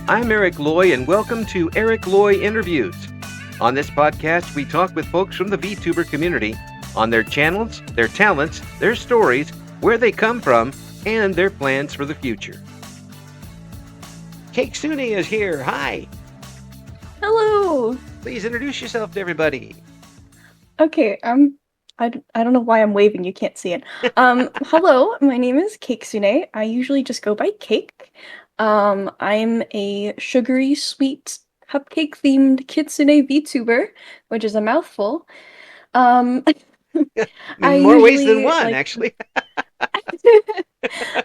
I'm Eric Loy, and welcome to Loy Interviews. On this podcast, we talk with folks from the VTuber community on their channels, their talents, their stories, where they come from, and their plans for the future. Kakesune is here. Hi. Hello. Please introduce yourself to everybody. Okay, I don't know why I'm waving, you can't see it. Hello, my name is Kakesune. I usually just go by Cake. I'm a sugary sweet cupcake themed kitsune VTuber, which is a mouthful. Um, I In more ways than usually one, like actually.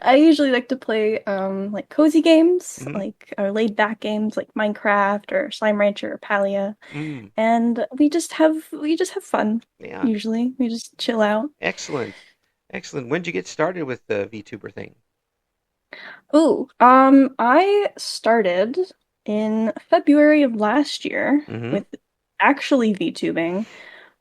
I usually like to play like cozy games, Mhm. like or laid back games like Minecraft or Slime Rancher or Palia. Mm, And we just have fun. yeah, Usually, we just chill out. excellent. Excellent. When did you get started with the VTuber thing? Ooh, I started in February of last year Mm-hmm. with actually VTubing,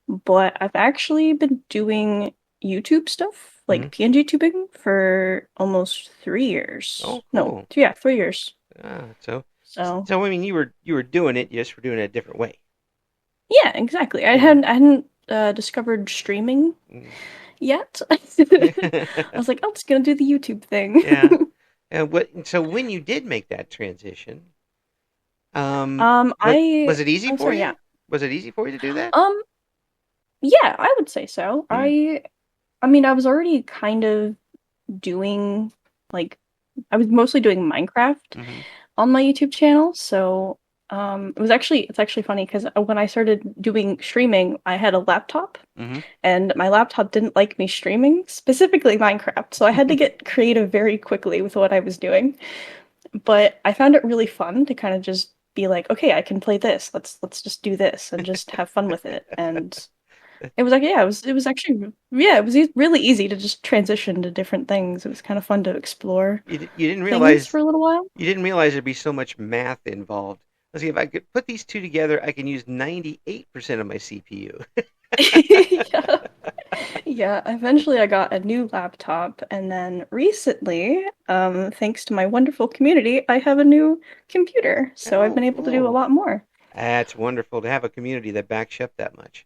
but I've actually been doing YouTube stuff, Mm-hmm. like PNG tubing, for almost 3 years. Oh, No, cool. yeah, 3 years. So, So so I mean, you were doing it, you just were doing it a different way. yeah, exactly. I Yeah. hadn't discovered streaming Mm. yet. I was like, I'm just gonna do the YouTube thing. Yeah. So when you did make that transition, was it easy I'm for sorry, you? yeah. Was it easy for you to do that? Um, yeah, I would say so. Mm. I mean, I was already kind of doing like I was mostly doing Minecraft Mm-hmm. on my YouTube channel, so it's actually funny because when I started doing streaming, I had a laptop Mm-hmm. and my laptop didn't like me streaming, specifically Minecraft, so I had to get creative very quickly with what I was doing. But I found it really fun to kind of just be like, okay, I can play this. Let's just do this and just have fun with it. And it was like, yeah, it was actually yeah, it was really easy to just transition to different things. It was kind of fun to explore You didn't things realize for a little while. you didn't realize there'd be so much math involved. Let's see, if I could put these two together, I can use 98% of my CPU. Yeah. Yeah, eventually I got a new laptop, and then recently, thanks to my wonderful community, I have a new computer. So I've Oh, been able to do a cool. lot more. That's wonderful to have a community that backs you up that much,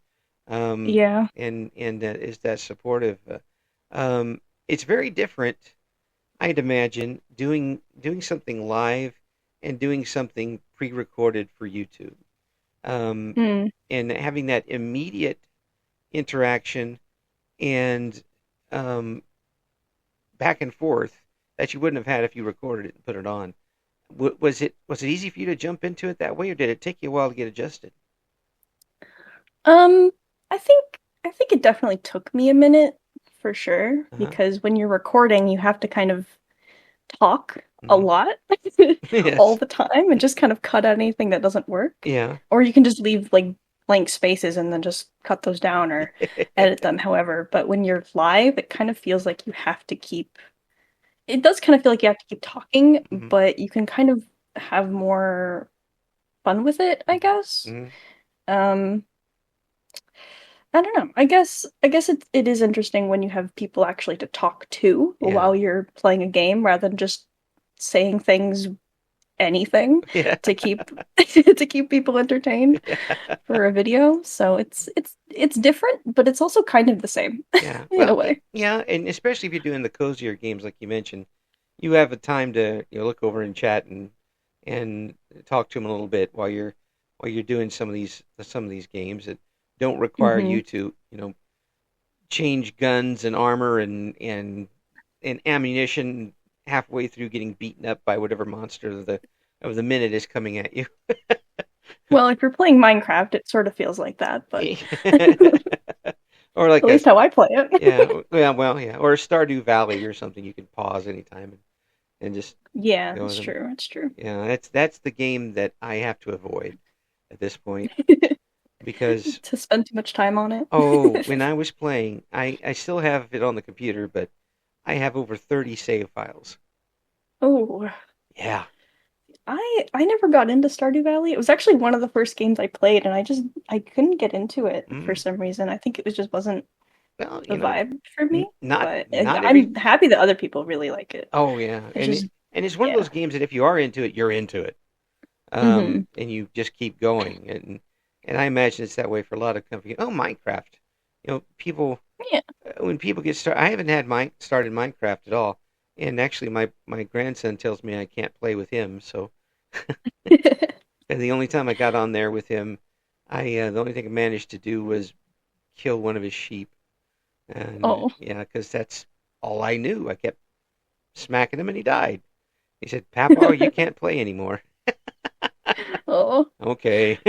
Yeah. and that is that supportive. It's very different, I'd imagine, doing something live and doing something pre-recorded for YouTube, um, Hmm. and having that immediate interaction and um, back and forth that you wouldn't have had if you recorded it and put it on. Was it easy for you to jump into it that way, or did it take you a while to get adjusted? Um, I think it definitely took me a minute for sure Uh-huh. because when you're recording, you have to kind of talk a Hmm. lot all Yes. the time and just kind of cut out anything that doesn't work. Yeah. Or you can just leave like blank spaces and then just cut those down or edit them however. But when you're live, it kind of feels like you have to keep it does kind of feel like you have to keep talking, Hmm. but you can kind of have more fun with it, I guess. Hmm. Um, I don't know. I guess it is interesting when you have people actually to talk to Yeah. while you're playing a game rather than just saying things anything Yeah. to keep to keep people entertained Yeah. for a video. So it's different, but it's also kind of the same Yeah. in a Well, way. yeah, and especially if you're doing the cozier games like you mentioned, you have a time to look over and chat and talk to them a little bit while you're doing some of these games that don't require Hmm. you to change guns and armor and ammunition halfway through getting beaten up by whatever monster of the minute is coming at you. Well, if you're playing Minecraft, it sort of feels like that, but Or at like a least how I play it. yeah, well, yeah, or a Stardew Valley or something you can pause anytime and just Yeah, go with it's them. true. It's true. Yeah, that's the game that I have to avoid at this point because To spend too much time on oh, it. when I was playing, I still have it on the computer, but I have over 30 save files. Oh, Yeah. I never got into Stardew Valley. It was actually one of the first games I played, and I couldn't get into it for Mm. some reason. I think it was just wasn't Well, the vibe for me, not but not every. I'm happy that other people really like it. Oh yeah, It's just and it's one of yeah. those games that if you are into it, you're into it. Mm-hmm. and you just keep going. And I imagine it's that way for a lot of companies. Oh, Minecraft. People Yeah. when people get started, I haven't had started Minecraft at all. And actually, my grandson tells me I can't play with him. So, and the only time I got on there with him, the only thing I managed to do was kill one of his sheep. And Oh. yeah, because that's all I knew. I kept smacking him, and he died. He said, "Papa, you can't play anymore." Oh. Okay.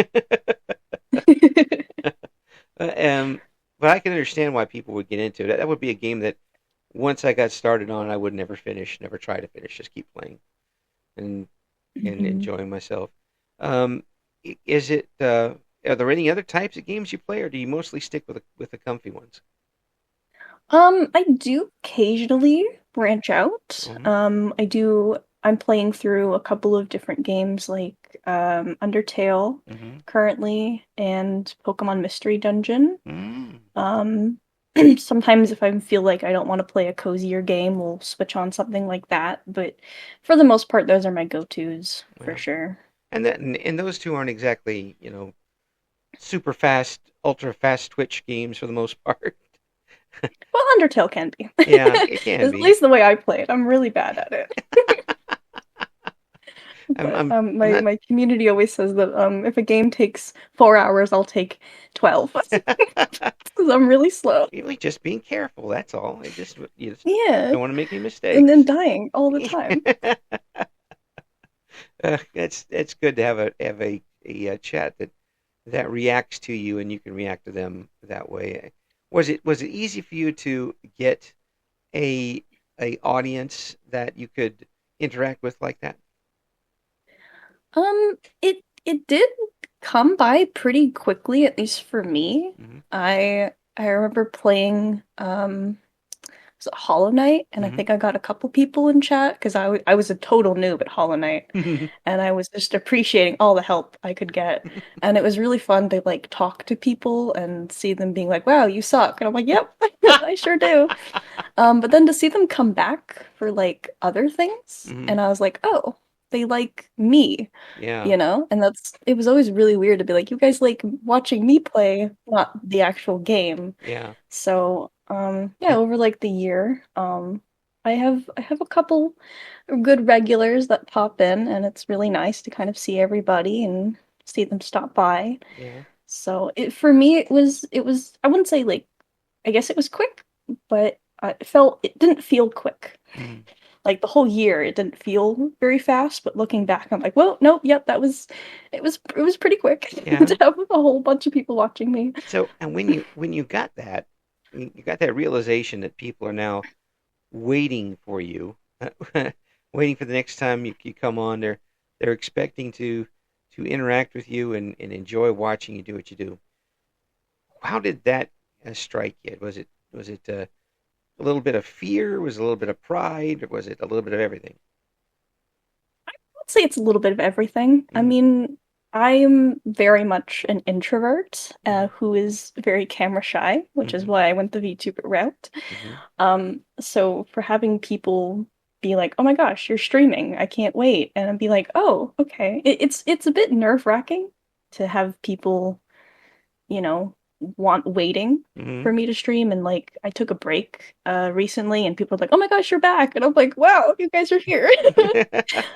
um, but I can understand why people would get into it. That would be a game that once I got started on, I would never finish, never try to finish, just keep playing and Mhm. enjoying myself. Is it? Are there any other types of games you play, or do you mostly stick with the comfy ones? I do occasionally branch out. Hmm. I'm playing through a couple of different games like Undertale Hmm. currently and Pokemon Mystery Dungeon. Mm. Um, sometimes if I feel like I don't want to play a cozier game, we'll switch on something like that. But for the most part, those are my go-tos for Well, sure. and those two aren't exactly, super fast, ultra fast Twitch games for the most part. Well, Undertale can be. Yeah, it can At be. least the way I play it. I'm really bad at it. I'm But I'm I'm my not. my community always says that if a game takes 4 hours, I'll take 12 because I'm really slow. Really just being careful. That's all. You just Yeah, don't want to make any and then mistakes. dying all the time. It's good to have a chat that reacts to you and you can react to them that way. Was it easy for you to get a a audience that you could interact with like that? It did come by pretty quickly, at least for me. Hmm. I remember playing was it Hollow Knight, and I Hmm. think I got a couple people in chat because I was a total noob at Hollow Knight, and I was just appreciating all the help I could get, and it was really fun to like talk to people and see them being like, "Wow, you suck," and I'm like, "Yep, I sure do." But then to see them come back for like other things, Hmm. and I was like, "Oh, they like me." Yeah, You know? And it was always really weird to be like, you guys like watching me play, not the actual game. yeah, So, yeah, over like the year, I have a couple good regulars that pop in, and it's really nice to kind of see everybody and see them stop by. yeah. So it for me it was I wouldn't say like I guess it was quick, but it didn't feel quick. Mm. Like the whole year, it didn't feel very fast, but looking back, I'm like, well, nope, yep, it was pretty quick Yeah. to have a whole bunch of people watching me. So, and when you got that, you got that realization that people are now waiting for you, waiting for the next time you come on. They're expecting to interact with you and enjoy watching you do what you do. How did that strike you? Was it a little bit of fear? Was it a little bit of pride? Or was it a little bit of everything? I'd say it's a little bit of everything. I Mm-hmm. mean, I am very much an introvert Mm-hmm. who is very camera shy, which is Mm-hmm. why I went the VTuber route. Mm-hmm. So for having people be like, "Oh my gosh, you're streaming! I can't wait," and I'd be like, "Oh, okay." It's a bit nerve-wracking to have people you know, want waiting Mm-hmm. for me to stream. And like, I took a break recently, and people were like, "Oh my gosh, you're back!" And I'm like, "Wow, you guys are here."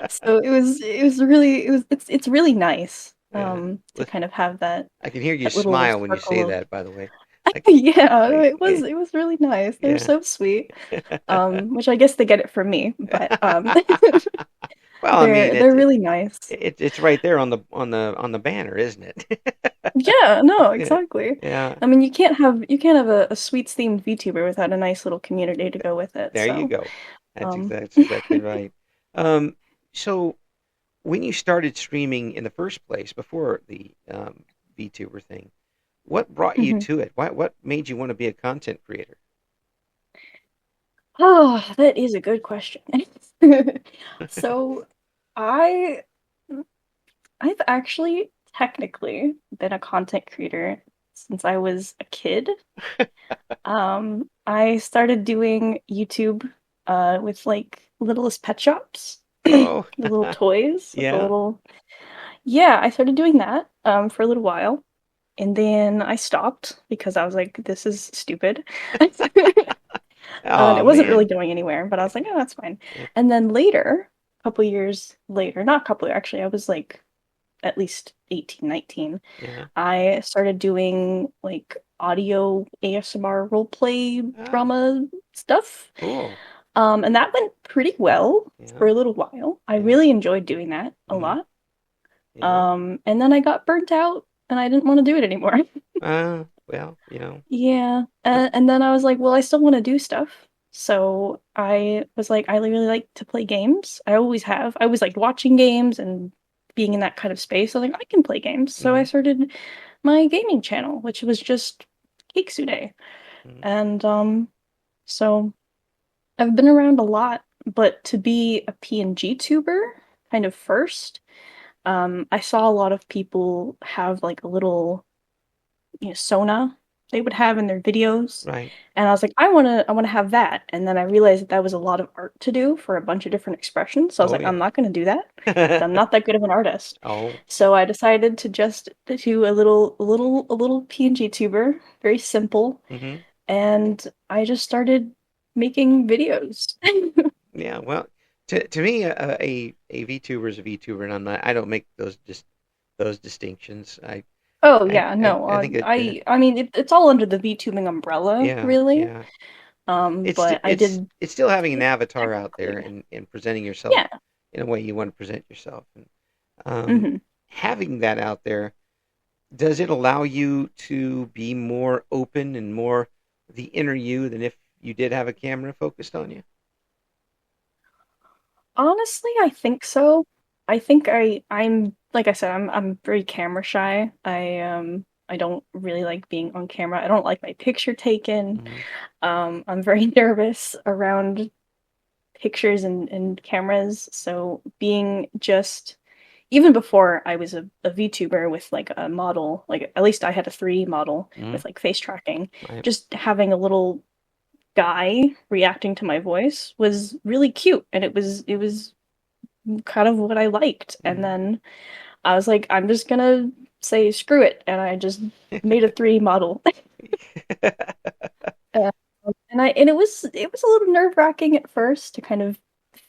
So it's really nice Yeah. to kind of have that I can hear you that little smile when you circle say of that, by the way. Like, yeah, like, it was really nice. They're yeah. so sweet. Which I guess they get it from me, but Well, I mean, they're really nice. it's right there on the banner, isn't it? Yeah, no, Yeah, exactly. yeah. I mean, you can't have a sweets themed VTuber without a nice little community to go with it. There you So, go. um, That's exactly right. Um, so when you started streaming in the first place before the VTuber thing, what brought you mhm. to it? What made you want to be a content creator? Oh, that is a good question. So, I I've actually technically been a content creator since I was a kid. I started doing YouTube with like littlest pet shops, the Oh, little toys, the yeah. little Yeah, I started doing that for a little while, and then I stopped because I was like, this is stupid. And Oh it wasn't really man. going anywhere, but I was like, oh, that's fine. Yeah. And then later, a couple years later, not a couple, actually, I was like at least 18, 19. Yeah. I started doing like audio ASMR roleplay Ah, drama stuff. cool. And that went pretty well Yeah. for a little while. I Yeah. really enjoyed doing that a Mm-hmm. lot. Yeah. And then I got burnt out and I didn't want to do it anymore. Well, you know. Yeah. But And then I was like, well, I still want to do stuff. So I was like, I really like to play games. I always have. I was like watching games and being in that kind of space. I was like, I can play games. So I mm-hmm. started my gaming channel, which was just Kakesune. Mm-hmm. And so I've been around a lot, but to be a PNG tuber kind of first, I saw a lot of people have like a little, Sona they would have in their videos. Right. And I was like, I want to have that. And then I realized that that was a lot of art to do for a bunch of different expressions. So I was Oh like, I'm yeah. not going to do that because I'm not that good of an artist. Oh. So I decided to just do a little PNG tuber, very simple, Mm-hmm. and I just started making videos. Yeah. Well, to me, a VTuber is a VTuber, and I don't make those distinctions. Oh yeah, no. I think that I mean it's all under the VTubing umbrella, yeah, really. yeah. But I did, It's still having an avatar out there technically. and presenting yourself Yeah. in a way you want to present yourself. And um, Hmm. having that out there, does it allow you to be more open and more the inner you than if you did have a camera focused on you? Honestly, I think so. I think I'm like I said, I'm very camera shy. I don't really like being on camera. I don't like my picture taken. Hmm. I'm very nervous around pictures and cameras. So being just even before I was a VTuber with like a model, like at least I had a 3D model Hmm. with like face tracking, Right. just having a little guy reacting to my voice was really cute and it was kind of what I liked. And Hmm. then I was like, I'm just gonna say screw it, and I just made a 3D model. Uh, and it was a little nerve-wracking at first to kind of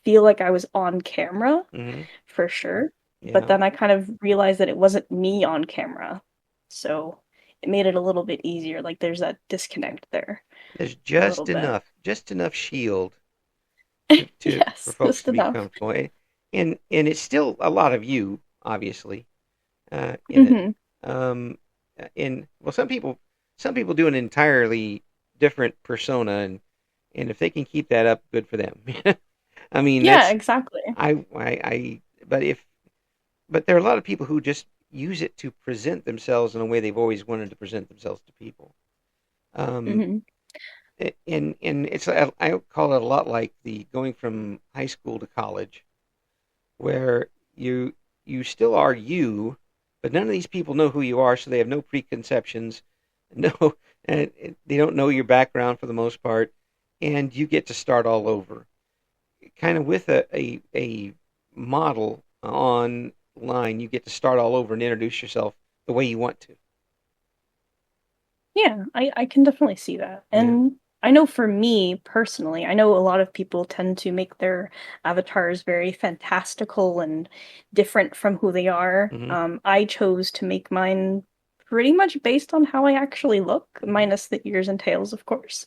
feel like I was on camera Hmm. for sure. But Yeah. then I kind of realized that it wasn't me on camera. So it made it a little bit easier. Like there's that disconnect there There's a little bit. just enough shield to for Yes, folks just to be enough. comfortable. And it's still a lot of you, obviously, in it. Hmm. Um, in well, some people do an entirely different persona, and if they can keep that up, good for them. I mean, Yeah, that's exactly. I but if but there are a lot of people who just use it to present themselves in a way they've always wanted to present themselves to people. Um, Hmm. and it's I call it a lot like the going from high school to college, where you still are you, but none of these people know who you are, so they have no preconceptions, no, and they don't know your background for the most part, and you get to start all over, kind of with a model online. You get to start all over and introduce yourself the way you want to. Yeah, I can definitely see that. Yeah. And I know for me personally, I know a lot of people tend to make their avatars very fantastical and different from who they are. Hmm. I chose to make mine pretty much based on how I actually look, Hmm. minus the ears and tails, of course.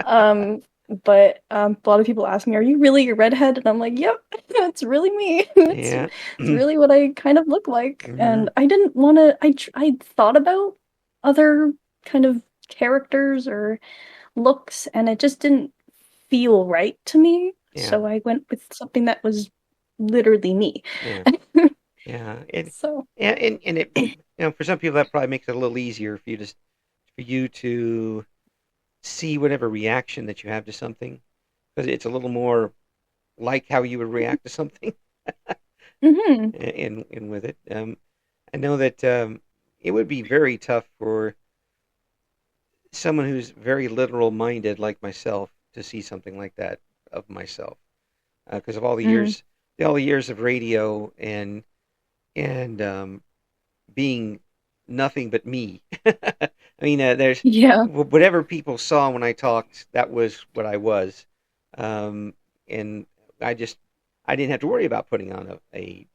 Um, but a lot of people ask me, "Are you really a redhead?" And I'm like, "Yep, it's really me. Yeah. It's really what I kind of look like." Yeah. And I didn't want to. I thought about other kind of characters or looks, and it just didn't feel right to me. Yeah. So I went with something that was literally me. Yeah. Yeah. So, And it for some people that probably makes it a little easier for you to see whatever reaction that you have to something, because it's a little more like how you would react to something hmm. in with it. I know that it would be very tough for someone who's very literal minded like myself to see something like that of myself, because of Mm. all the years of radio, and and being nothing but me. I mean, there's Yeah. whatever people saw when I talked, that was what I was, um, and I just I didn't have to worry about putting on a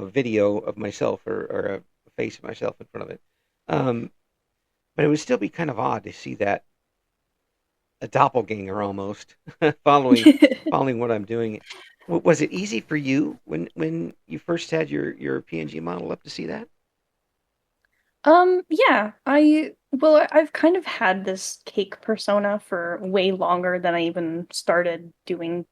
video of myself or a face of myself in front of it. Um, but it would still be kind of odd to see that a doppelganger almost following following what I'm doing. Was it easy for you when you first had your PNG model up to see that? Yeah, I've kind of had this cake persona for way longer than I even started doing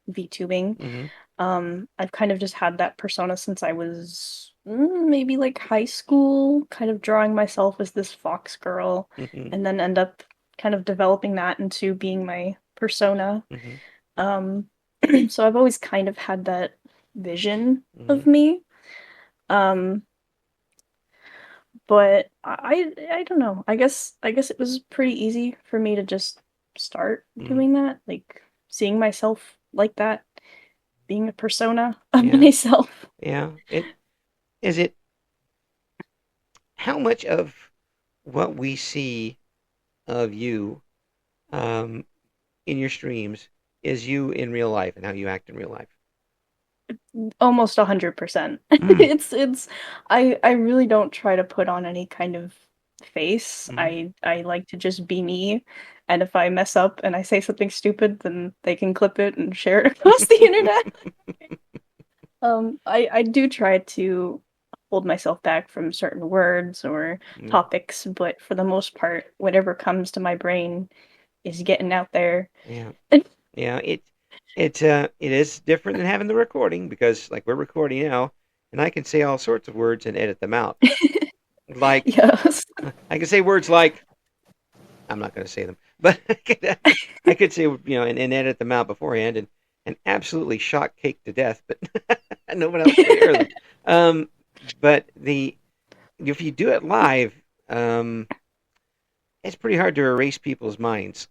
VTubing. Mm-hmm. I've kind of just had that persona since I was maybe like high school, kind of drawing myself as this fox girl, Mm-hmm. and then end up kind of developing that into being my persona. Mm-hmm. Um, so I've always kind of had that vision Mm-hmm. of me. Um, but I don't know. I guess it was pretty easy for me to just start Mm-hmm. doing that, like seeing myself like that, being a persona of Yeah. myself. Yeah. It how much of what we see of you um, in your streams is you in real life and how you act in real life? Almost 100%. Mm. I really don't try to put on any kind of face. Mm-hmm. I like to just be me, and if I mess up and I say something stupid, then they can clip it and share it across the internet. I do try to hold myself back from certain words or Mm. topics, but for the most part, whatever comes to my brain is getting out there. Yeah. Yeah. It is different than having the recording because like we're recording now, and I can say all sorts of words and edit them out. Like Yes. I can say words like I'm not going to say them, but I could say and edit them out beforehand and absolutely shock Cake to death, but no one else would hear them. Um, but the if you do it live, um, it's pretty hard to erase people's minds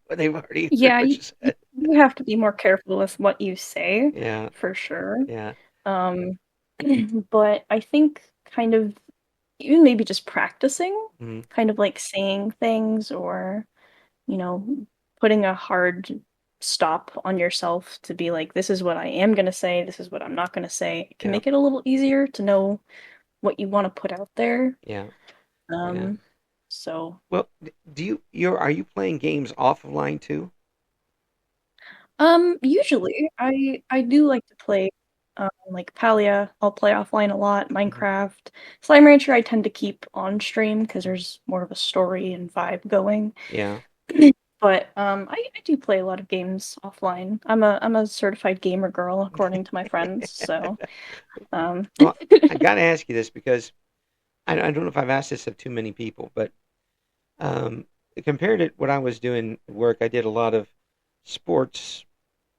when they've already heard Yeah, what you said. you have to be more careful with what you say, Yeah, for sure. yeah, Um, but I think kind of even maybe just practicing, mm, kind of like saying things or, you know, putting a hard stop on yourself to be like, this is what I am gonna say, this is what I'm not gonna say. It can yeah, make it a little easier to know what you want to put out there. yeah, yeah. Um, so Well, do are you playing games offline too? Usually I do like to play like Palia. I'll play offline a lot. Hmm. Minecraft, Slime Rancher. I tend to keep on stream because there's more of a story and vibe going. Yeah. But I do play a lot of games offline. I'm a certified gamer girl according to my friends. So um, Well, I got to ask you this because I don't know if I've asked this of too many people, but um, compared to what I was doing at work, I did a lot of sports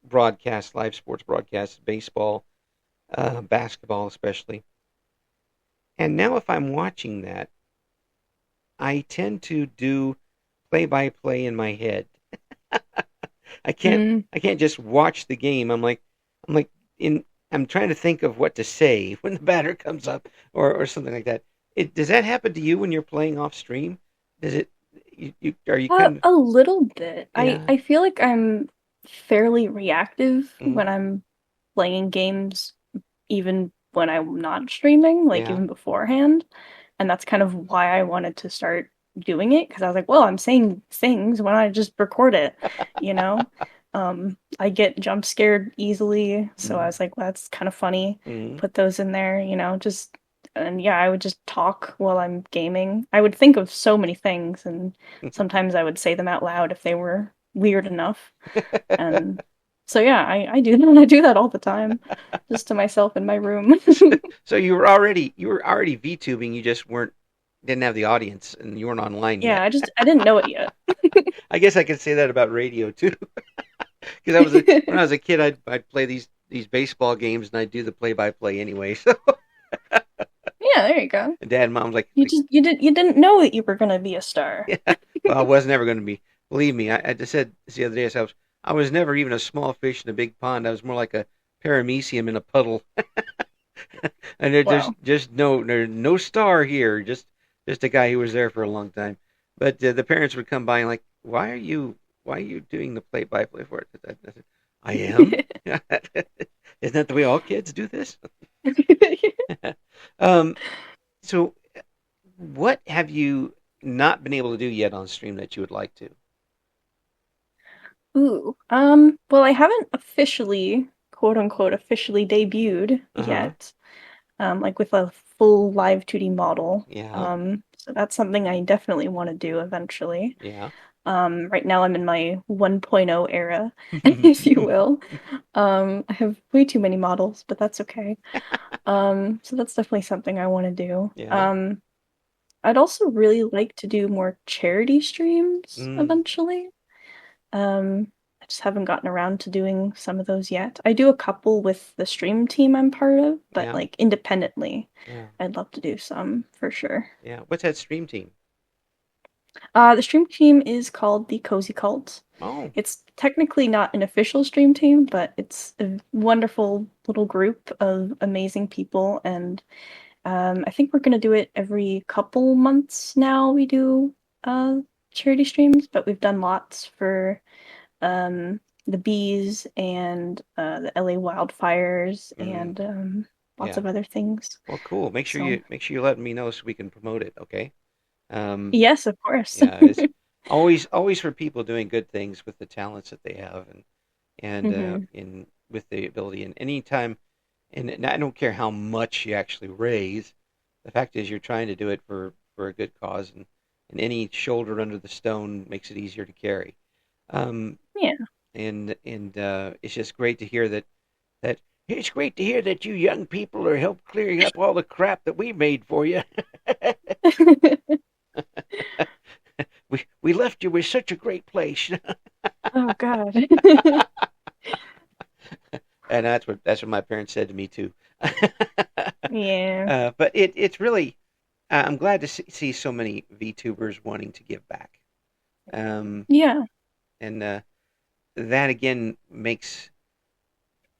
broadcasts, live sports broadcasts, baseball, basketball especially. And now if I'm watching that, I tend to do play by play in my head. I can't mm, I can't just watch the game. I'm like in I'm trying to think of what to say when the batter comes up or something like that. Does that happen to you when you're playing off stream? Does it you are you kind of a little bit. yeah. I feel like I'm fairly reactive Mm, when I'm playing games, even when I'm not streaming, like yeah. even beforehand. And that's kind of why I wanted to start doing it because I was like, well, I'm saying things, why don't I just record it, you know? I get jump scared easily, so I Mm, was like, well, that's kind of funny. mm. Put those in there, just and yeah, I would just talk while I'm gaming. I would think of so many things, and sometimes I would say them out loud if they were weird enough. And so yeah, I do that. I do that all the time, just to myself in my room. So you were already VTubing, you just weren't didn't have the audience and you weren't online Yeah, yet. I didn't know it yet. I guess I could say that about radio too. Because when I was a kid, I'd play these baseball games and I'd do the play by play anyway. So Yeah, there you go. Dad and Mom's You didn't know that you were gonna be a star. yeah, well, I was never going to be. Believe me, I just said this the other day. I was never even a small fish in a big pond. I was more like a paramecium in a puddle. And Wow. there's no star here, just a guy who was there for a long time. But the parents would come by and like, why are you doing the play by play for it? I said, I am. Isn't that the way all kids do this? um, so what have you not been able to do yet on stream that you would like to? Ooh. Well, I haven't officially, quote unquote, officially debuted Uh huh. yet, like with a full live 2D model. Yeah. So that's something I definitely want to do eventually. Yeah. Right now I'm in my 1.0 era, if you will. I have way too many models, but that's okay. So that's definitely something I want to do. Yeah. I'd also really like to do more charity streams Mm, eventually. I just haven't gotten around to doing some of those yet. I do a couple with the stream team I'm part of, but yeah. like independently, Yeah. I'd love to do some for sure. Yeah. What's that stream team? The stream team is called the Cozy Cult. Oh. It's technically not an official stream team, but it's a wonderful little group of amazing people, and I think we're gonna do it every couple months now. We do charity streams, but we've done lots for the bees and the LA wildfires Mm, and lots yeah. of other things. Well, cool. So, Make sure you let me know so we can promote it. Okay. yes, of course. Yeah. It's always for people doing good things with the talents that they have and hmm in with the ability and anytime and I don't care how much you actually raise. The fact is you're trying to do it for a good cause and any shoulder under the stone makes it easier to carry. Um, Yeah. and it's just great to hear that it's great to hear that you young people are help clearing up all the crap that we made for you. We left you with such a great place, Oh God. and that's what my parents said to me too. Yeah. But it's really I'm glad to see so many VTubers wanting to give back, um, Yeah. and that again makes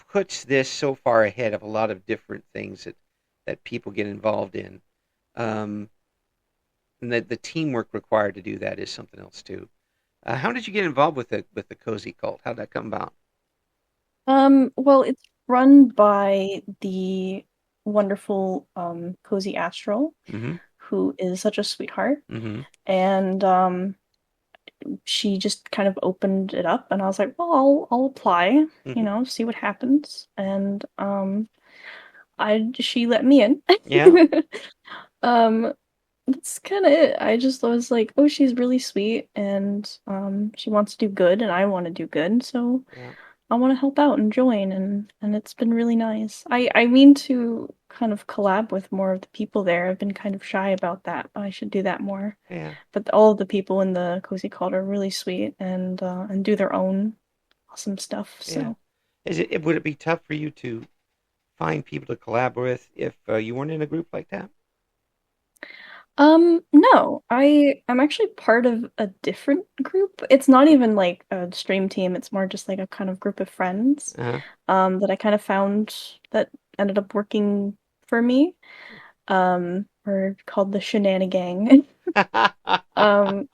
puts this so far ahead of a lot of different things that people get involved in. Um, and the teamwork required to do that is something else too. How did you get involved with the cozy cult? How'd that come about? Well, it's run by the wonderful Cozy Astral, Mm-hmm. who is such a sweetheart. Mm-hmm. And she just kind of opened it up and I was like, well, I'll apply, Mm-hmm. see what happens. And I she let me in. Yeah. Um that's kind of it. I just was like, oh, she's really sweet and she wants to do good and I want to do good. So Yeah. I want to help out and join and it's been really nice. I mean to kind of collab with more of the people there. I've been kind of shy about that. I should do that more. Yeah. But all of the people in the Cozy Cult are really sweet and do their own awesome stuff. Yeah. So, Would it be tough for you to find people to collaborate with if you weren't in a group like that? no, I'm actually part of a different group. It's not even like a stream team. It's more just like a kind of group of friends, Uh-huh. that I kind of found that ended up working for me. We're called the Shenanigang. Um,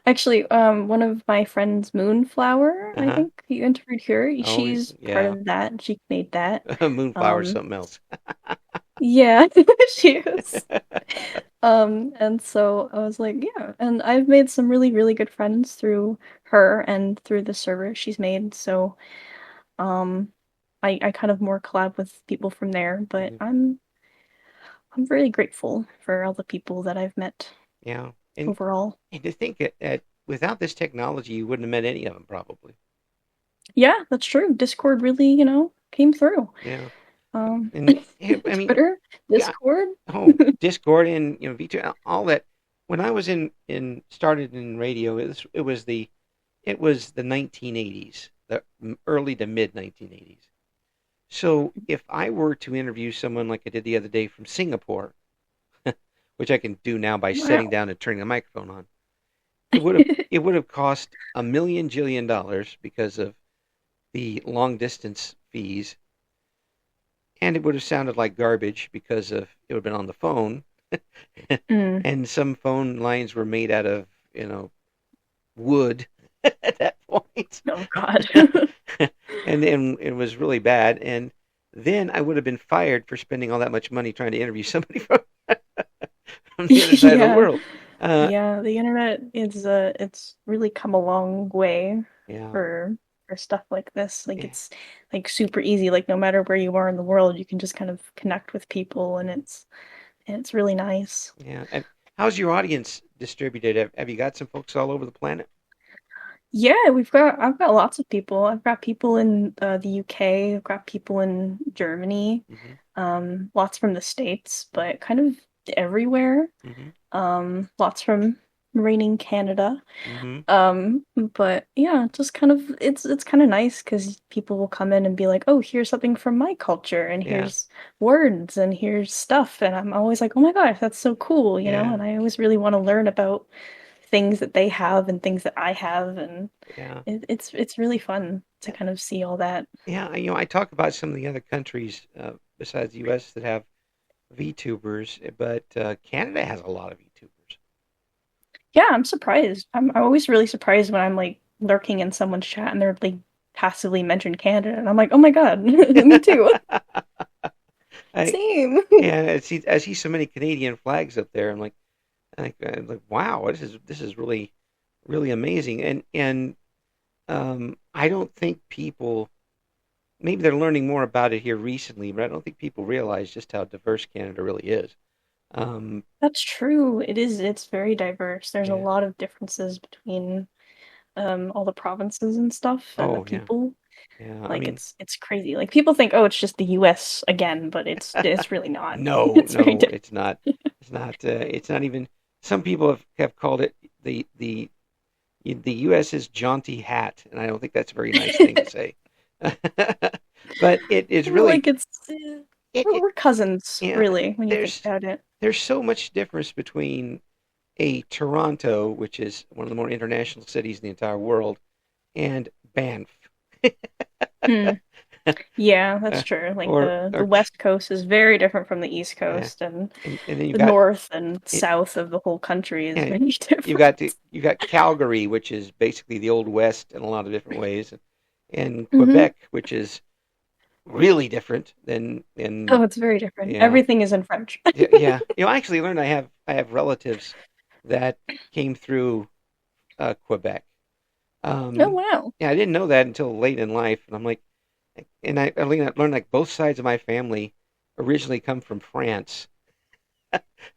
Actually, one of my friends, Moonflower, I Uh-huh. think you interviewed her. Oh, She's part yeah. of that. She made that. Moonflower's Um, something else. yeah, she is. And so I was like, yeah, and I've made some really, really good friends through her and through the server she's made. So, um, I kind of more collab with people from there, but Mhm. I'm very grateful for all the people that I've met Yeah. And overall. and to think that without this technology, you wouldn't have met any of them probably. Yeah, that's true. Discord really, came through. Yeah. Um, And I mean, Twitter, yeah. Discord. Oh, Discord and V2, all that. When I was in started in radio, it was the 1980s, the early to mid 1980s. So if I were to interview someone like I did the other day from Singapore, which I can do now by sitting Wow. down and turning the microphone on, it would have cost $1 million because of the long distance fees. and it would have sounded like garbage because of it would have been on the phone, Mm. and some phone lines were made out of wood at that point, Oh God. and then it was really bad. And then I would have been fired for spending all that much money trying to interview somebody from the other side of the Yeah. world. Uh, Yeah, the internet is it's really come a long way yeah, for stuff like this. Like yeah, it's like super easy. Like no matter where you are in the world, you can just kind of connect with people and it's really nice. yeah. And how's your audience distributed? Have you got some folks all over the planet? Yeah, I've got lots of people. I've got people in the UK, I've got people in Germany, Hmm. lots from the States, but kind of everywhere. Hmm. Lots from reigning Canada. Hmm. But yeah, just kind of it's kind of nice because people will come in and be like, "Oh, here's something from my culture, and Yeah, here's words, and here's stuff," and I'm always like, "Oh my gosh, that's so cool," you know? yeah, And I always really want to learn about things that they have and things that I have, and yeah, it's really fun to kind of see all that. yeah. I talk about some of the other countries besides the U.S. that have VTubers, but Canada has a lot of VTubers. Yeah, I'm surprised. I'm always really surprised when I'm like lurking in someone's chat and they're like passively mention Canada, and I'm like, "Oh my God, me too." I Same. Yeah, I see so many Canadian flags up there. I'm like, wow, this is really amazing. And I don't think people maybe they're learning more about it here recently, but I don't think people realize just how diverse Canada really is. Um, That's true. It's very diverse. There's a yeah. lot of differences between all the provinces and stuff and the Oh, yeah. people. Yeah. I Like mean, it's crazy. Like people think, "Oh, it's just the US again," but it's really not. no, It's very no, different. it's not. It's not. It's not even. Some people have called it the U.S.'s jaunty hat, and I don't think that's a very nice thing to say. But it is really Like it's it we're cousins, yeah. really, when you think There's about it. there's so much difference between a Toronto, which is one of the more international cities in the entire world, and Banff. Hmm. Yeah, that's true. Like the Or West Coast is very different from the East yeah, Coast, and and then the North and South of the whole country is yeah, very different. you've got Calgary, which is basically the old West in a lot of different ways, and Hmm. Quebec, which is really different than Oh, it's very different. yeah. Everything is in French. Yeah, yeah. I actually learned I have relatives that came through Quebec. Oh Um, wow. yeah, I didn't know that until late in life, and I'm like, and I learned like both sides of my family originally come from France.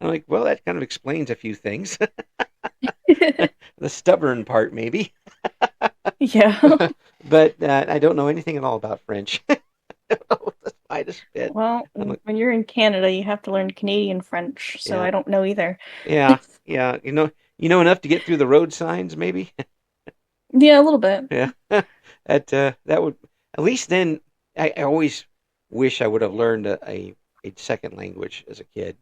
I'm like, well, that kind of explains a few things. The stubborn part, maybe, Yeah. but I don't know anything at all about French. Oh, the slightest bit. Well, I'm like, when you're in Canada, you have to learn Canadian French, so yeah, I don't know either. yeah, yeah. You know enough to get through the road signs, maybe. Yeah, a little bit. Yeah, that would at least then. I always wish I would have learned a second language as a kid.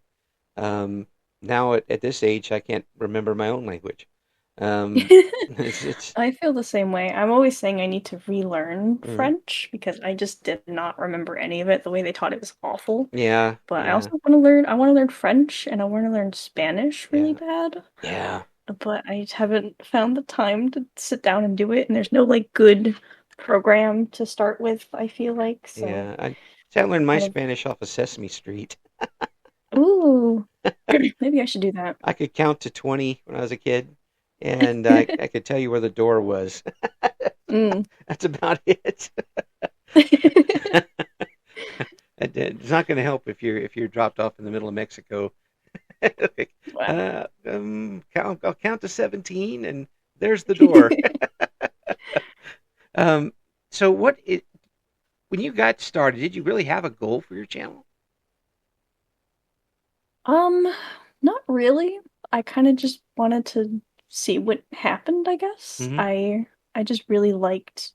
Um, Now at this age, I can't remember my own language. It's I feel the same way. I'm always saying I need to relearn mm, French because I just did not remember any of it. The way they taught it was awful. yeah, But I yeah, also I want to learn French and I want to learn Spanish really yeah, bad. yeah, But I haven't found the time to sit down and do it, and there's no like good program to start with, I feel like. So yeah. I learned my kind of, Spanish off of Sesame Street. ooh, maybe I should do that. I could count to 20 when I was a kid, and I could tell you where the door was. Mm. That's about it. It's not going to help if you're dropped off in the middle of Mexico. Like, Wow. I'll count to 17, and there's the door. Um, so when you got started, did you really have a goal for your channel? Um, Not really. I kind of just wanted to see what happened, I guess. Hmm. I just really liked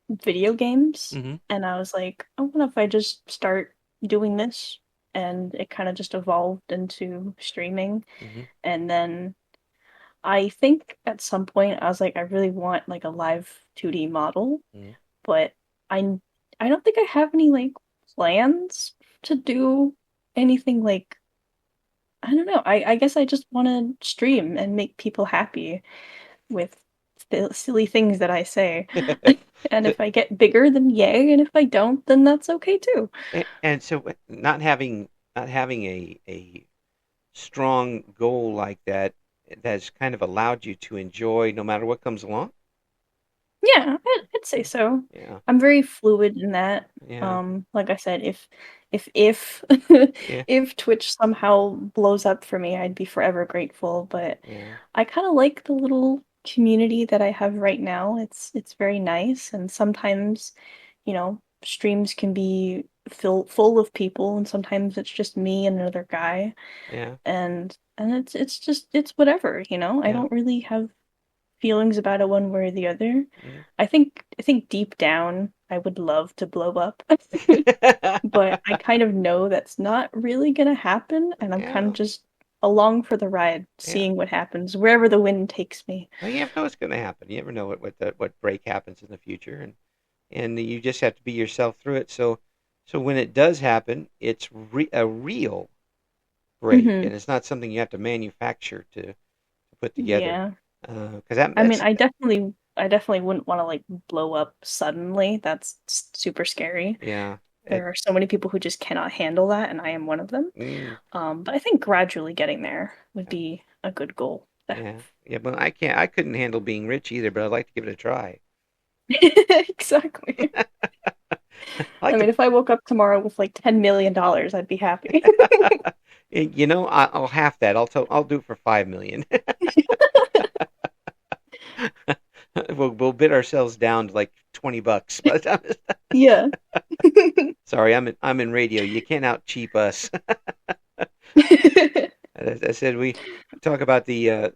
video games, Hmm. and I was like, I wonder if I just start doing this, and it kind of just evolved into streaming. Hmm. And then I think at some point I was like, I really want like a live 2D model, Hmm. but I I don't think I have any like plans to do anything like I don't know. I guess I just want to stream and make people happy with silly things that I say. And if I get bigger, then yay, and if I don't, then that's okay too. And so not having a strong goal like that has kind of allowed you to enjoy no matter what comes along. Yeah, I'd say so. Yeah, I'm very fluid in that. yeah, Like I said, if yeah, if Twitch somehow blows up for me, I'd be forever grateful. But yeah, I kind of like the little community that I have right now. It's very nice, and sometimes, streams can be full of people, and sometimes it's just me and another guy, yeah, and it's just it's whatever. I yeah. don't really have feelings about it one way or the other. Mm. I think deep down I would love to blow up. But I kind of know that's not really gonna happen, and I'm kind Yeah, of just along for the ride, yeah. seeing what happens, wherever the wind takes me. Well, you never know what's going to happen. You never know what break happens in the future, and you just have to be yourself through it. So when it does happen, it's a real break, Hmm. and it's not something you have to manufacture to put together. Yeah. Because that I mean, that's I definitely wouldn't want to like blow up suddenly. That's super scary. yeah. There are so many people who just cannot handle that, and I am one of them. Mm, But I think gradually getting there would be a good goal to have. yeah, yeah. But I couldn't handle being rich either, but I'd like to give it a try. Exactly. I I like to, mean, if I woke up tomorrow with like $10 million, I'd be happy. I'll half that. I'll do it for 5 million. We'll bid ourselves down to like $20. By the time Yeah. sorry, I'm in radio. You can't out cheap us. As I said, we talk about the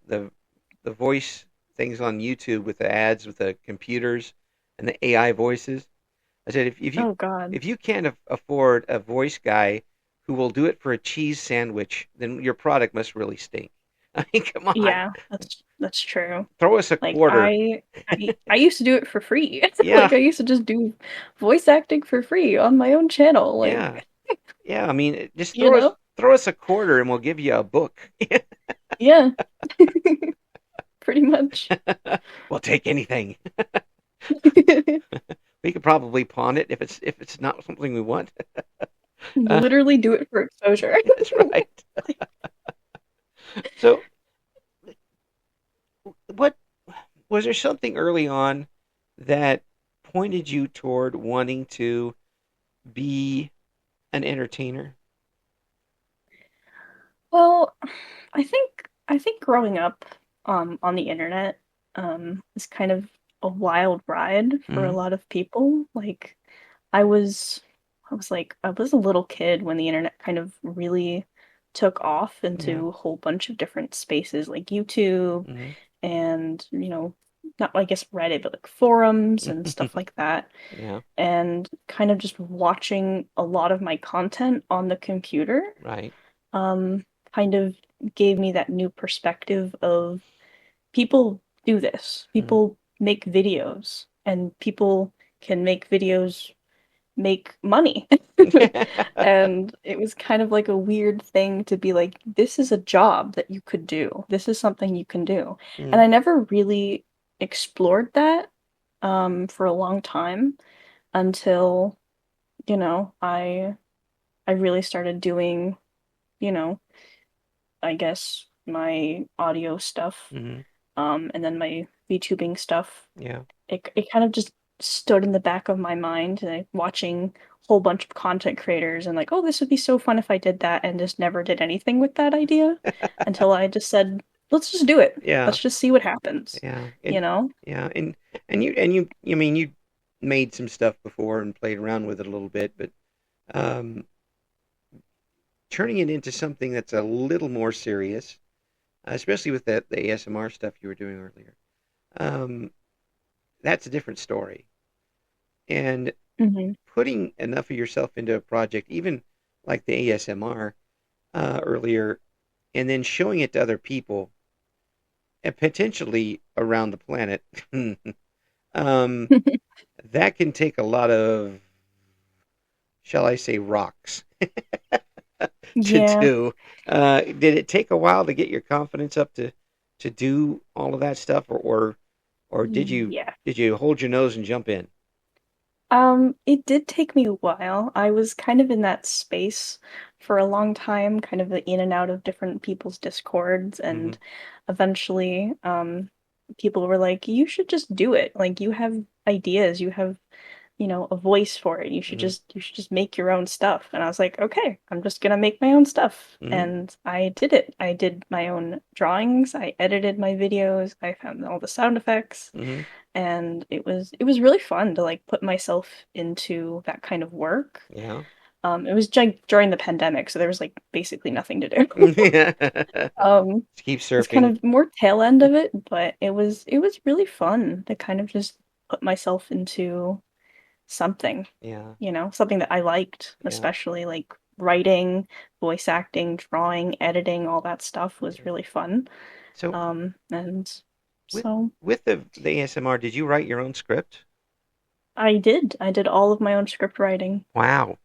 voice things on YouTube with the ads with the computers and the AI voices. I said Oh God. if you can't afford a voice guy who will do it for a cheese sandwich, then your product must really stink. I mean, come on, Yeah, that's true. throw us a Like quarter. I used to do it for free. Yeah, Like I used to just do voice acting for free on my own channel. yeah, Like, yeah. I mean, just you know? throw us a quarter and we'll give you a book. Yeah, pretty much. We'll take anything. We could probably pawn it if it's not something we want. Uh, Literally do it for exposure. that's right. So, what was there something early on that pointed you toward wanting to be an entertainer? Well, I think growing up on the internet is kind of a wild ride for a Mm-hmm. lot of people. Like I was a little kid when the internet kind of really took off Yeah. into a whole bunch of different spaces like YouTube Mm-hmm. and, not I guess Reddit, but like forums and stuff like that. Yeah. And kind of just watching a lot of my content on the computer Right. um, kind of gave me that new perspective of people do this. Mm-hmm. People make videos, and people can make videos make money. And it was kind of like a weird thing to be like, this is a job that you could do. This is something you can do. And Mm-hmm. I never really explored that for a long time until, I really started doing, you know, I guess my audio stuff, Mm-hmm. and then my VTubing stuff. Yeah. It kind of just stood in the back of my mind, like watching a whole bunch of content creators and like, oh, this would be so fun if I did that, and just never did anything with that idea until I just said, let's just do it. Yeah. Let's just see what happens, Yeah. you know? Yeah. And you I mean you made some stuff before and played around with it a little bit, but um turning it into something that's a little more serious, especially with the ASMR stuff you were doing earlier. Um, that's a different story. And Hmm. putting enough of yourself into a project, even like the ASMR earlier, and then showing it to other people, and potentially around the planet, um, that can take a lot of shall I say, rocks to Yeah. do. Did it take a while to get your confidence up to do all of that stuff, or Yeah. did you hold your nose and jump in? It did take me a while. I was kind of in that space for a long time, kind of in and out of different people's discords, Hmm. and eventually, people were like, "You should just do it. Like, you have ideas, you have, a voice for it. Hmm. You should just make your own stuff." And I was like, "Okay, I'm just gonna make my own stuff." Hmm. And I did it. I did my own drawings, I edited my videos, I found all the sound effects, Hmm. and it was really fun to like put myself into that kind of work. Yeah. It was during the pandemic, so there was like basically nothing to do. Just keep It was kind surfing. of more tail end of it, but it was really fun to kind of just put myself into something, Yeah. something that I liked, Yeah. especially like writing, voice acting, drawing, editing, all that stuff was Yeah. really fun. So And with so the ASMR, did you write your own script? I did. I did all of my own script writing. Wow.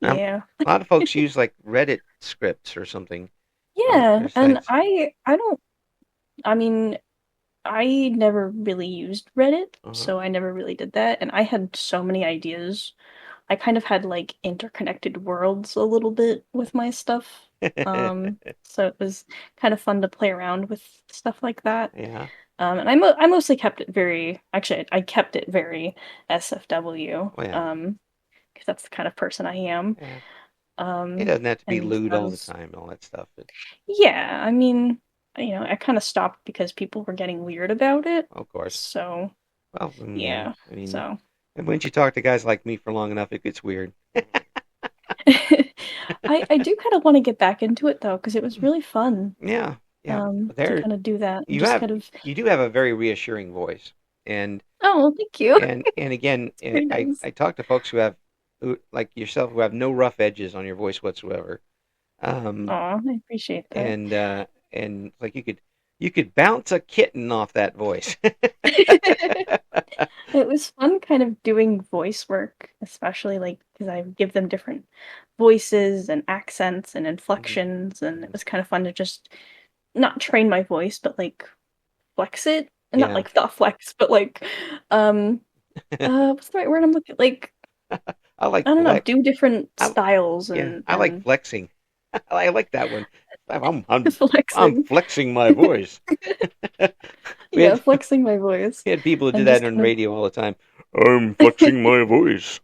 Yeah. A lot of folks use like Reddit scripts or something on Yeah, their and sites. I don't I mean, I never really used Reddit, Uh-huh. so I never really did that, and I had so many ideas. I kind of had like interconnected worlds a little bit with my stuff. So it was kind of fun to play around with stuff like that. Yeah. And I mostly kept it very, actually, I kept it very SFW, Well, yeah. because that's the kind of person I am. Yeah. It Um, doesn't have to be and lewd I all the was, time and all that stuff. yeah, I mean, I kind of stopped because people were getting weird about it. Of course. So, Well, yeah. yeah, I mean, so. and once you talk to guys like me for long enough, it gets weird. I do kind of want to get back into it though, because it was really fun. Yeah. Yeah. To There kind of do that and you just have kind of. you do have a very reassuring voice. And Oh, well, thank you. and again, It's very nice. I talk to folks who like yourself who have no rough edges on your voice whatsoever. Um, Aw, I appreciate that. and like you could bounce a kitten off that voice. It was fun kind of doing voice work, especially like because I give them different voices and accents and Mhm. inflections, and it Mhm. was kind of fun to just not train my voice, but like flex it. And not Yeah. like the flex, but like, um, what's the right word I'm looking like? I like I don't know, flex. do different I styles Yeah, and I like flexing. I like that one. I'm flexing. flexing my voice. We Yeah, had flexing my voice we had people who did and that just on kind of radio all the time. I'm flexing my voice.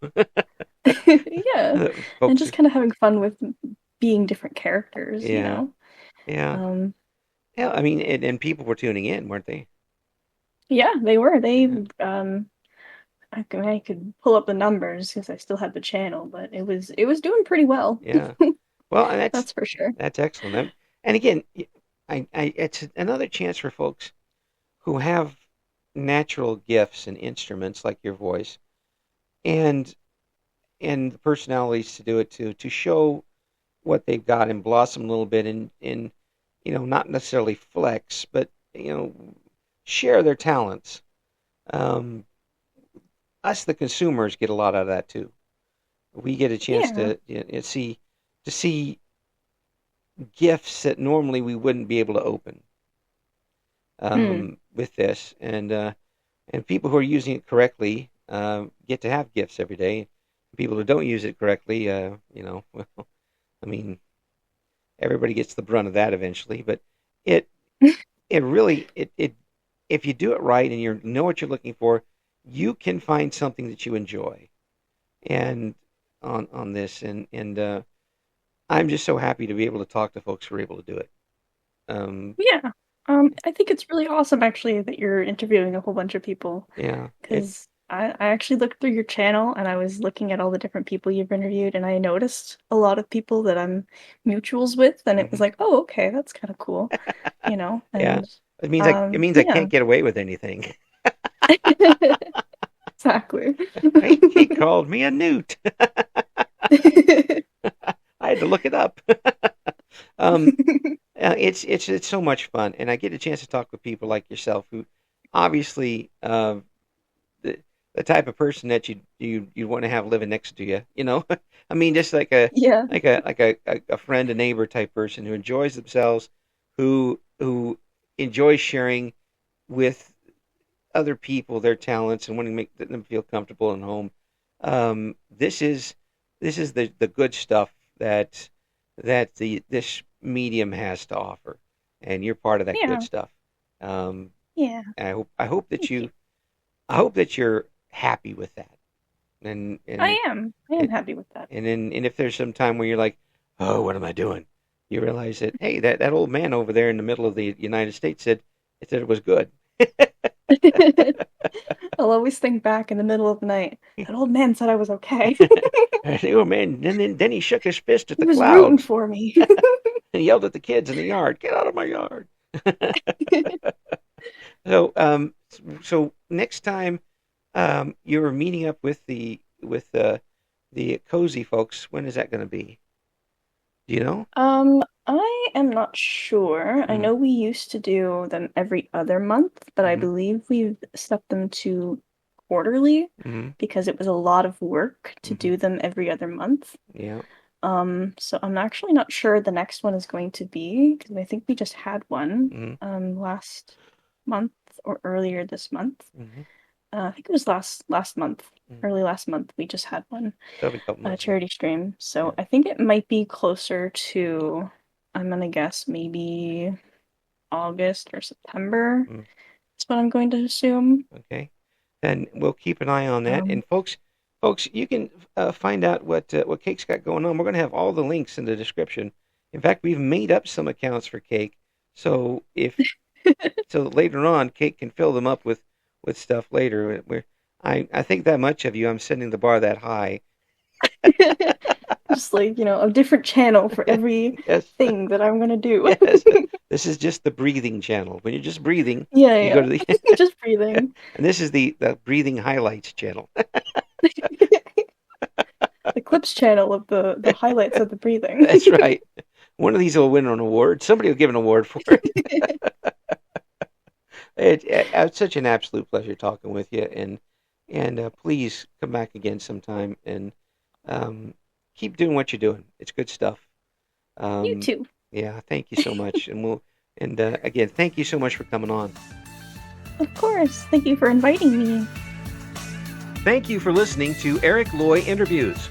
yeah, and Folks, just kind of having fun with being different characters, you yeah, know. yeah, Um, yeah. I mean, and people were tuning in, weren't they? yeah, they were. Yeah, I could pull up the numbers because I still had the channel, but it was doing pretty well. yeah. Well, and That's for sure. that's excellent. And again, it's another chance for folks who have natural gifts and instruments like your voice, and the personalities to do it to show what they've got and blossom a little bit and not necessarily flex, but share their talents. Um, us the consumers get a lot out of that too. We get a chance Yeah. to see gifts that normally we wouldn't be able to open Hmm. with this, and people who are using it correctly get to have gifts every day. People who don't use it correctly, well, I mean, everybody gets the brunt of that eventually. But it it really it if you do it right and you know what you're looking for, you can find something that you enjoy. And on this, and I'm just so happy to be able to talk to folks who are able to do it. Um, Yeah. I think it's really awesome actually that you're interviewing a whole bunch of people yeah, because I actually looked through your channel and I was looking at all the different people you've interviewed and I noticed a lot of people that I'm mutuals with and it was mhm. like, oh, okay, that's kind of cool, Yeah. and It means I yeah. can't get away with anything. Exactly. He called me a newt. I had to look it up. um, it's so much fun, and I get a chance to talk with people like yourself who obviously the type of person that you want to have living next to you. You know, I mean, just like a Yeah. a friend, a neighbor type person who enjoys themselves, who enjoys sharing with other people their talents and wanting to make them feel comfortable and home. This is the good stuff that the this medium has to offer, and you're part of that good Yeah. stuff. Um, Yeah. I hope that Thank you. I hope that you're happy with that, and I am. I am happy with that. and if there's some time where you're like, oh, what am I doing? You realize that hey, that old man over there in the middle of the United States said it was good. I'll always think back in the middle of the night. That old man said I was okay. The old man, then he shook his fist at He the was rooting clouds for me. and yelled at the kids in the yard, "Get out of my yard!" So, so next time you're meeting up with the cozy folks, when is that going to be? Do you know? I am not sure. I Mm-hmm. know we used to do them every other month, but I Mm-hmm. believe we've stepped them to quarterly Mm-hmm. because it was a lot of work to Mm-hmm. do them every other month. Yeah. So I'm actually not sure the next one is going to be because I think we just had one Mm-hmm. last month or earlier this month. Mm-hmm. I think it was last month, Mm-hmm. early last month. We just had one, So it'll be a couple a months ago. charity stream. Yeah. So I think it might be closer to, I'm gonna guess maybe August or September. Mm. That's what I'm going to assume. Okay. And we'll keep an eye on that. Um, And folks, you can find out what Cake's got going on. We're going to have all the links in the description. In fact, we've made up some accounts for Cake, so if so later on, Cake can fill them up with stuff later. I think that much of you. I'm setting the bar that high. just like, a different channel for every Yes, thing that I'm gonna do. yes. This is just the breathing channel. When you're just breathing, Yeah, you go yeah. to the Just breathing. and this is the breathing highlights channel. The clips channel of the highlights of the breathing. That's right. One of these will win an award. Somebody will give an award for it. It's such an absolute pleasure talking with you, and please come back again sometime and um, keep doing what you're doing. It's good stuff. You Um, too. yeah, thank you so much, and again, thank you so much for coming on. Of course. Thank you for inviting me. Thank you for listening to Eric Loy Interviews.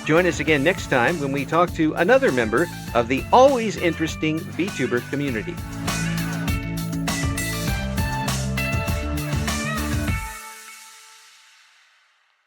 Join us again next time when we talk to another member of the always interesting VTuber community.